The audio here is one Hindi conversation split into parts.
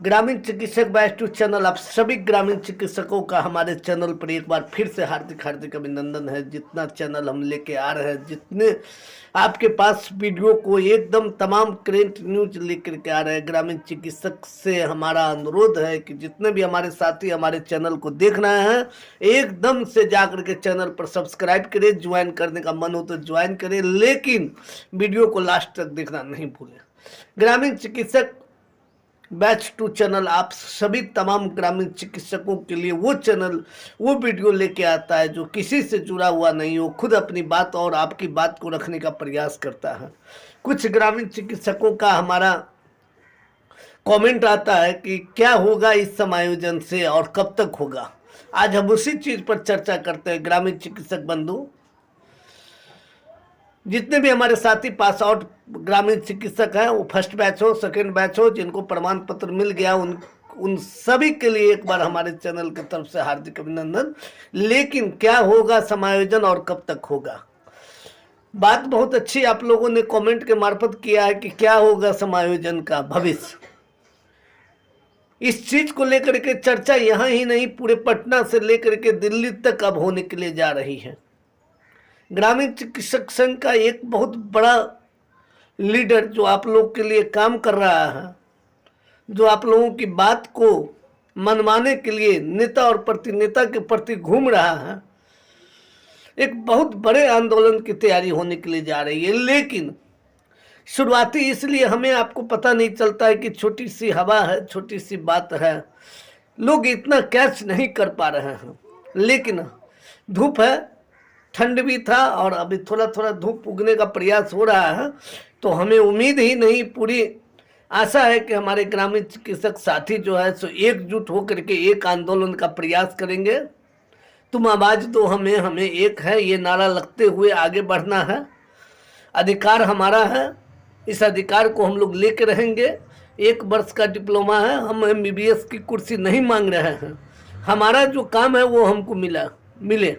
ग्रामीण चिकित्सक बैच टू चैनल, आप सभी ग्रामीण चिकित्सकों का हमारे चैनल पर एक बार फिर से हार्दिक हार्दिक अभिनंदन है। जितना चैनल हम लेके आ रहे हैं, जितने आपके पास वीडियो को एकदम तमाम करेंट न्यूज लेकर के आ रहे हैं, ग्रामीण चिकित्सक से हमारा अनुरोध है कि जितने भी हमारे साथी हमारे चैनल को देख रहे हैं, एकदम से जाकर के चैनल पर सब्सक्राइब करें। ज्वाइन करने का मन हो तो ज्वाइन करें, लेकिन वीडियो को लास्ट तक देखना नहीं भूलें। ग्रामीण चिकित्सक बैच टू चैनल आप सभी तमाम ग्रामीण चिकित्सकों के लिए वो चैनल, वो वीडियो लेके आता है जो किसी से जुड़ा हुआ नहीं हो, खुद अपनी बात और आपकी बात को रखने का प्रयास करता है। कुछ ग्रामीण चिकित्सकों का हमारा कमेंट आता है कि क्या होगा इस समायोजन से और कब तक होगा। आज हम उसी चीज पर चर्चा करते हैं। ग्रामीण चिकित्सक बंधु, जितने भी हमारे साथी पास आउट ग्रामीण चिकित्सक हैं, वो फर्स्ट बैच हो सेकेंड बैच हो, जिनको प्रमाण पत्र मिल गया, उन सभी के लिए एक बार हमारे चैनल की तरफ से हार्दिक अभिनंदन। लेकिन क्या होगा समायोजन और कब तक होगा, बात बहुत अच्छी आप लोगों ने कमेंट के मार्फत किया है कि क्या होगा समायोजन का भविष्य। इस चीज को लेकर के चर्चा यहाँ ही नहीं, पूरे पटना से लेकर के दिल्ली तक अब होने के लिए जा रही है। ग्रामीण चिकित्सक संघ का एक बहुत बड़ा लीडर जो आप लोग के लिए काम कर रहा है, जो आप लोगों की बात को मनवाने के लिए नेता और प्रतिनेता के प्रति घूम रहा है, एक बहुत बड़े आंदोलन की तैयारी होने के लिए जा रही है। लेकिन शुरुआती इसलिए हमें आपको पता नहीं चलता है कि छोटी सी हवा है, छोटी सी बात है, लोग इतना कैच नहीं कर पा रहे हैं। लेकिन धूप है, ठंड भी था और अभी थोड़ा थोड़ा धूप उगने का प्रयास हो रहा है, तो हमें उम्मीद ही नहीं, पूरी आशा है कि हमारे ग्रामीण चिकित्सक साथी जो है सो एकजुट होकर के एक आंदोलन का प्रयास करेंगे। तुम आवाज दो हमें, हमें एक है, ये नारा लगते हुए आगे बढ़ना है। अधिकार हमारा है, इस अधिकार को हम लोग लेके रहेंगे। 1 वर्ष का डिप्लोमा है, हम MBBS की कुर्सी नहीं मांग रहे हैं। हमारा जो काम है वो हमको मिले।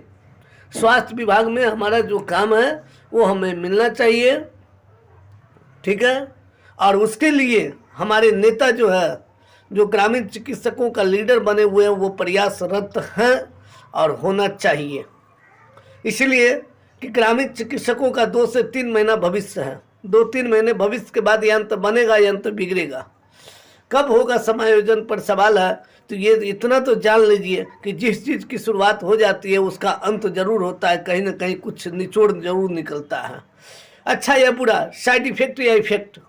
स्वास्थ्य विभाग में हमारा जो काम है वो हमें मिलना चाहिए, ठीक है। और उसके लिए हमारे नेता जो है, जो ग्रामीण चिकित्सकों का लीडर बने हुए हैं, वो प्रयासरत हैं और होना चाहिए। इसलिए कि ग्रामीण चिकित्सकों का 2 से 3 महीना भविष्य है। 2-3 महीने भविष्य के बाद यंत्र बनेगा, यंत्र बिगड़ेगा। कब होगा समायोजन पर सवाल है, तो ये इतना तो जान लीजिए कि जिस चीज़ की शुरुआत हो जाती है उसका अंत जरूर होता है, कहीं ना कहीं कुछ निचोड़ जरूर निकलता है। अच्छा या बुरा, साइड इफेक्ट या इफेक्ट,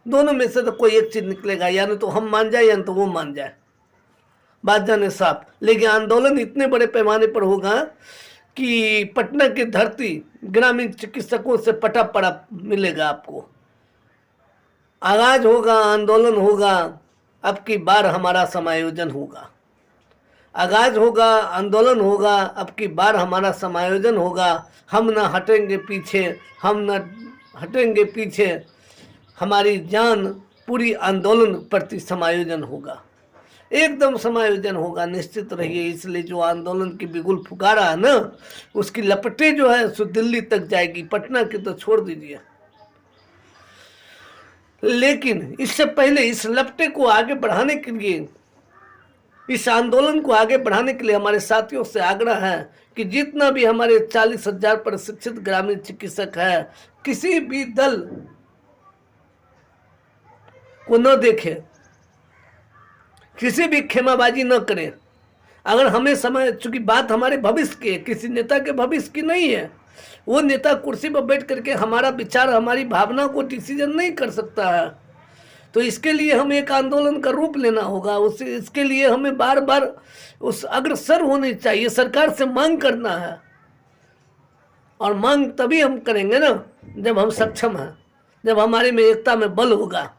दोनों में से तो कोई एक चीज़ निकलेगा, या तो हम मान जाए या तो वो मान जाए, बात जाने साफ। लेकिन आंदोलन इतने बड़े पैमाने पर होगा कि पटना की धरती ग्रामीण चिकित्सकों से पटा पड़ा मिलेगा आपको। आगाज होगा, आंदोलन होगा, अब की बार हमारा समायोजन होगा। आगाज होगा, आंदोलन होगा, अब की बार हमारा समायोजन होगा। हम न हटेंगे पीछे, हम न हटेंगे पीछे, हमारी जान पूरी आंदोलन प्रति समायोजन होगा, एकदम समायोजन होगा, निश्चित रहिए। इसलिए जो आंदोलन की बिगुल फुकारा है ना, उसकी लपटें जो है सो दिल्ली तक जाएगी, पटना की तो छोड़ दीजिए। लेकिन इससे पहले इस लपटे को आगे बढ़ाने के लिए, इस आंदोलन को आगे बढ़ाने के लिए हमारे साथियों से आग्रह है कि जितना भी हमारे 40,000 प्रशिक्षित ग्रामीण चिकित्सक है, किसी भी दल को न देखे, किसी भी खेमाबाजी न करें। अगर हमें समय, चूंकि बात हमारे भविष्य की है, किसी नेता के भविष्य की नहीं है, वो नेता कुर्सी पर बैठ करके हमारा विचार, हमारी भावना को डिसीजन नहीं कर सकता है। तो इसके लिए हमें एक आंदोलन का रूप लेना होगा। इसके लिए हमें बार बार उस अग्रसर होनी चाहिए, सरकार से मांग करना है। और मांग तभी हम करेंगे ना जब हम सक्षम हैं, जब हमारे में एकता में बल होगा।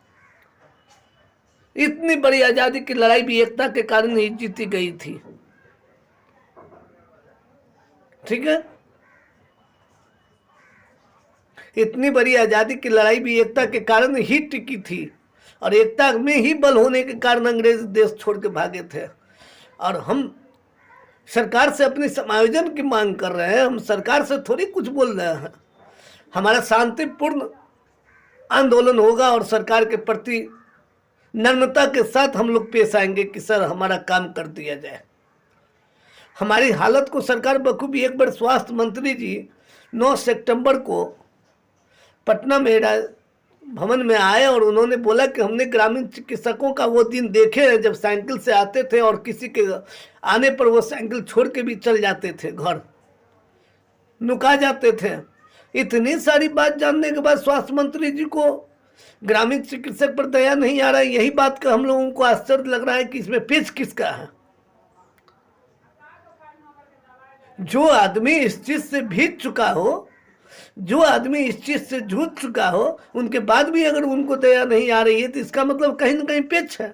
इतनी बड़ी आजादी की लड़ाई भी एकता के कारण ही जीती गई थी, ठीक है। इतनी बड़ी आजादी की लड़ाई भी एकता के कारण ही टिकी थी, और एकता में ही बल होने के कारण अंग्रेज देश छोड़ के भागे थे। और हम सरकार से अपनी समायोजन की मांग कर रहे हैं, हम सरकार से थोड़ी कुछ बोल रहे हैं। हमारा शांतिपूर्ण आंदोलन होगा और सरकार के प्रति नम्रता के साथ हम लोग पेश आएंगे कि सर हमारा काम कर दिया जाए। हमारी हालत को सरकार बखूबी, एक बार स्वास्थ्य मंत्री जी 9 सितंबर को पटना में भवन में आए और उन्होंने बोला कि हमने ग्रामीण चिकित्सकों का वो दिन देखे हैं जब साइकिल से आते थे और किसी के आने पर वो साइकिल छोड़ के भी चल जाते थे, घर नुका जाते थे। इतनी सारी बात जानने के बाद स्वास्थ्य मंत्री जी को ग्रामीण चिकित्सक पर दया नहीं आ रहा है। यही बात का हम लोगों को आश्चर्य लग रहा है कि इसमें पेच किसका है। जो आदमी इस चीज से भीग चुका हो, जो आदमी इस चीज से जूझ चुका हो, उनके बाद भी अगर उनको दया नहीं आ रही है तो इसका मतलब कहीं ना कहीं पेच है।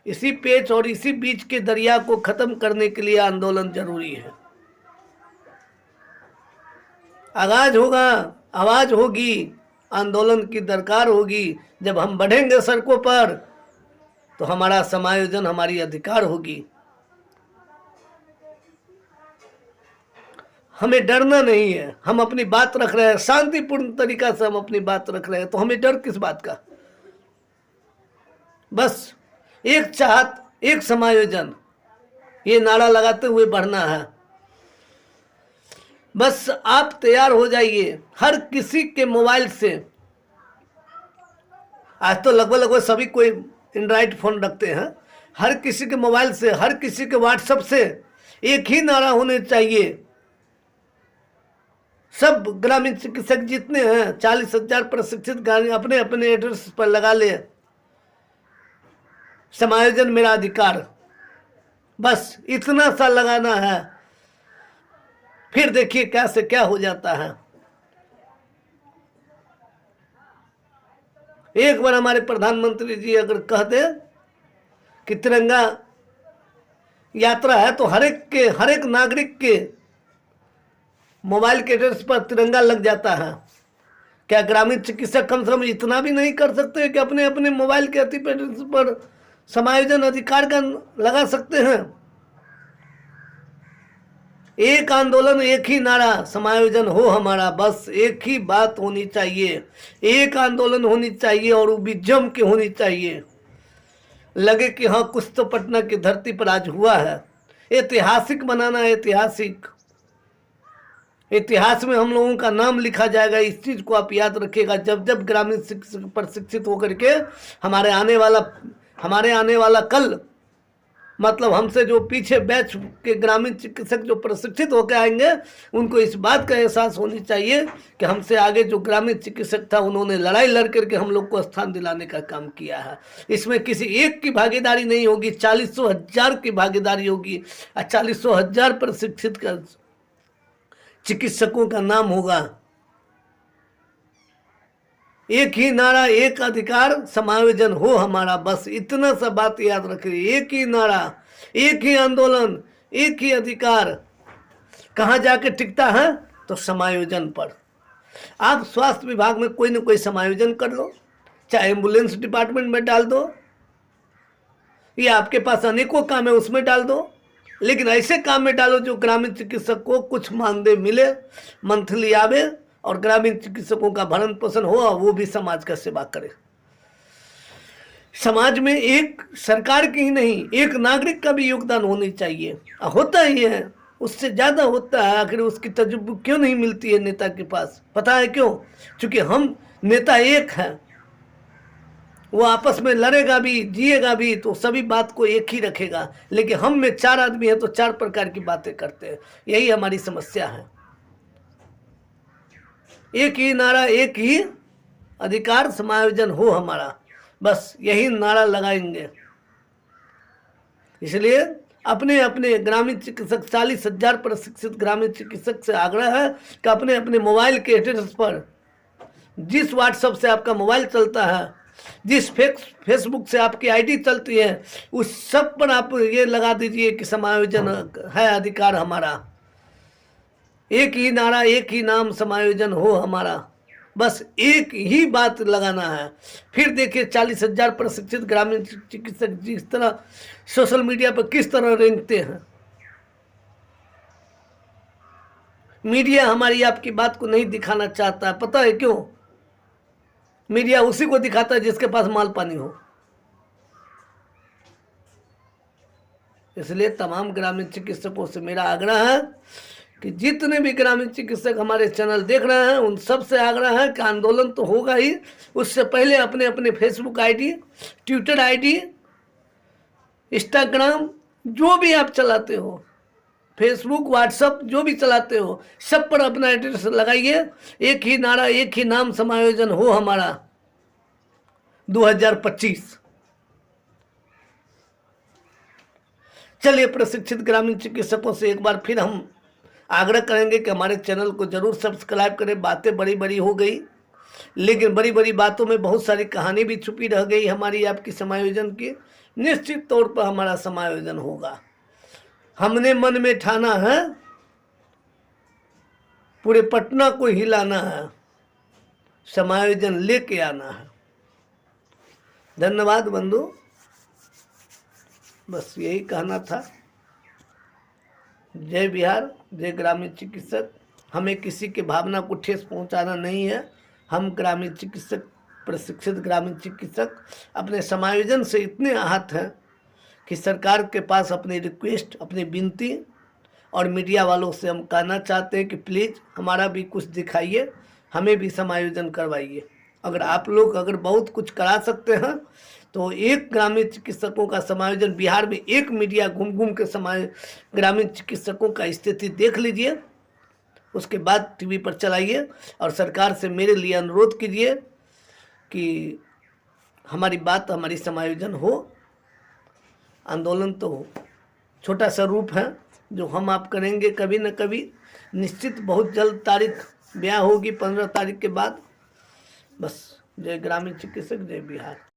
इसी पेच और इसी बीच के दरिया को खत्म करने के लिए आंदोलन जरूरी है। आगाज होगा, आवाज होगी, आंदोलन की दरकार होगी। जब हम बढ़ेंगे सड़कों पर तो हमारा समायोजन, हमारी अधिकार होगी। हमें डरना नहीं है, हम अपनी बात रख रहे हैं, शांतिपूर्ण तरीका से हम अपनी बात रख रहे हैं, तो हमें डर किस बात का। बस एक चाहत, एक समायोजन, ये नारा लगाते हुए बढ़ना है। बस आप तैयार हो जाइए। हर किसी के मोबाइल से, आज तो लगभग सभी कोई एंड्रॉइड फोन रखते हैं, हर किसी के मोबाइल से, हर किसी के व्हाट्सएप से एक ही नारा होने चाहिए। सब ग्रामीण चिकित्सक जितने हैं, 40,000 प्रशिक्षित अपने अपने एड्रेस पर लगा ले, समायोजन मेरा अधिकार। बस इतना सा लगाना है, फिर देखिए क्या से क्या हो जाता है। एक बार हमारे प्रधानमंत्री जी अगर कह दे कि तिरंगा यात्रा है तो हर एक नागरिक के मोबाइल के एड्रेस पर तिरंगा लग जाता है। क्या ग्रामीण चिकित्सक कम से कम इतना भी नहीं कर सकते कि अपने अपने मोबाइल के अति एड्रेस पर समायोजन अधिकार का लगा सकते हैं? एक आंदोलन, एक ही नारा, समायोजन हो हमारा। बस एक ही बात होनी चाहिए, एक आंदोलन होनी चाहिए और वो भी जम के होनी चाहिए। लगे कि हाँ कुछ तो पटना की धरती पर आज हुआ है। ऐतिहासिक बनाना है, ऐतिहासिक। इतिहास में हम लोगों का नाम लिखा जाएगा। इस चीज को आप याद रखिएगा। जब जब ग्रामीण शिक्षक प्रशिक्षित होकर के हमारे आने वाला कल, मतलब हमसे जो पीछे बैच के ग्रामीण चिकित्सक जो प्रशिक्षित होकर आएंगे, उनको इस बात का एहसास होनी चाहिए कि हमसे आगे जो ग्रामीण चिकित्सक था उन्होंने लड़ाई लड़ करके हम लोग को स्थान दिलाने का काम किया है। इसमें किसी एक की भागीदारी नहीं होगी, 40,000 की भागीदारी होगी। 40,000 प्रशिक्षित का चिकित्सकों का नाम होगा। एक ही नारा, एक अधिकार, समायोजन हो हमारा। बस इतना सा बात याद रखिए। एक ही नारा, एक ही आंदोलन, एक ही अधिकार। कहाँ जाके टिकता है? तो समायोजन पर। आप स्वास्थ्य विभाग में कोई ना कोई समायोजन कर लो, चाहे एम्बुलेंस डिपार्टमेंट में डाल दो, या आपके पास अनेकों काम है उसमें डाल दो, लेकिन ऐसे काम में डालो जो ग्रामीण चिकित्सक को कुछ मानदेय मिले, मंथली आवे और ग्रामीण चिकित्सकों का भरण पोषण हो, वो भी समाज का सेवा करे। समाज में एक सरकार की ही नहीं, एक नागरिक का भी योगदान होनी चाहिए। होता ही है, उससे ज्यादा होता है। आखिर उसकी तजुर्बा क्यों नहीं मिलती है नेता के पास? पता है क्यों? क्योंकि हम नेता एक है, वो आपस में लड़ेगा भी, जिएगा भी, तो सभी बात को एक ही रखेगा। लेकिन हम में 4 आदमी हैं तो 4 प्रकार की बातें करते हैं। यही हमारी समस्या है। एक ही नारा, एक ही अधिकार, समायोजन हो हमारा। बस यही नारा लगाएंगे। इसलिए अपने अपने ग्रामीण चिकित्सक, 40,000 प्रशिक्षित ग्रामीण चिकित्सक से आग्रह है कि अपने अपने मोबाइल के एड्रेस पर, जिस व्हाट्सएप से आपका मोबाइल चलता है, जिस फेसबुक से आपकी आईडी चलती है, उस सब पर आप ये लगा दीजिए कि समायोजन है अधिकार हमारा। एक ही नारा, एक ही नाम, समायोजन हो हमारा। बस एक ही बात लगाना है। फिर देखिए 40,000 प्रशिक्षित ग्रामीण चिकित्सक जिस तरह सोशल मीडिया पर किस तरह रेंगते हैं। मीडिया हमारी आपकी बात को नहीं दिखाना चाहता। पता है क्यों? मीडिया उसी को दिखाता है जिसके पास माल पानी हो। इसलिए तमाम ग्रामीण चिकित्सकों से मेरा आग्रह है कि जितने भी ग्रामीण चिकित्सक हमारे चैनल देख रहे हैं उन सब से आग्रह है कि आंदोलन तो होगा ही, उससे पहले अपने अपने Facebook ID, Twitter ID, Instagram जो भी आप चलाते हो, फेसबुक, व्हाट्सएप जो भी चलाते हो, सब पर अपना एड्रेस लगाइए। एक ही नारा, एक ही नाम, समायोजन हो हमारा 2025। चलिए, प्रशिक्षित ग्रामीण चिकित्सकों से एक बार फिर हम आग्रह करेंगे कि हमारे चैनल को जरूर सब्सक्राइब करें। बातें बड़ी बड़ी हो गई, लेकिन बड़ी बड़ी बातों में बहुत सारी कहानी भी छुपी रह गई हमारी आपकी समायोजन की। निश्चित तौर पर हमारा समायोजन होगा। हमने मन में ठाना है, पूरे पटना को हिलाना है, समायोजन लेके आना है। धन्यवाद बंधु, बस यही कहना था। जय बिहार, जय ग्रामीण चिकित्सक। हमें किसी के भावना को ठेस पहुंचाना नहीं है। हम ग्रामीण चिकित्सक, प्रशिक्षित ग्रामीण चिकित्सक अपने समायोजन से इतने आहत हैं कि सरकार के पास अपनी रिक्वेस्ट, अपनी विनती और मीडिया वालों से हम कहना चाहते हैं कि प्लीज़ हमारा भी कुछ दिखाइए, हमें भी समायोजन करवाइए। अगर आप लोग बहुत कुछ करा सकते हैं तो एक ग्रामीण चिकित्सकों का समायोजन बिहार में, एक मीडिया घूम घूम के ग्रामीण चिकित्सकों का स्थिति देख लीजिए, उसके बाद टीवी पर चलाइए और सरकार से मेरे लिए अनुरोध कीजिए कि हमारी बात, हमारी समायोजन हो। आंदोलन तो छोटा सा रूप है जो हम आप करेंगे कभी न कभी, निश्चित बहुत जल्द तारीख ब्याह होगी 15 तारीख के बाद। बस, जय ग्रामीण चिकित्सक, जय बिहार।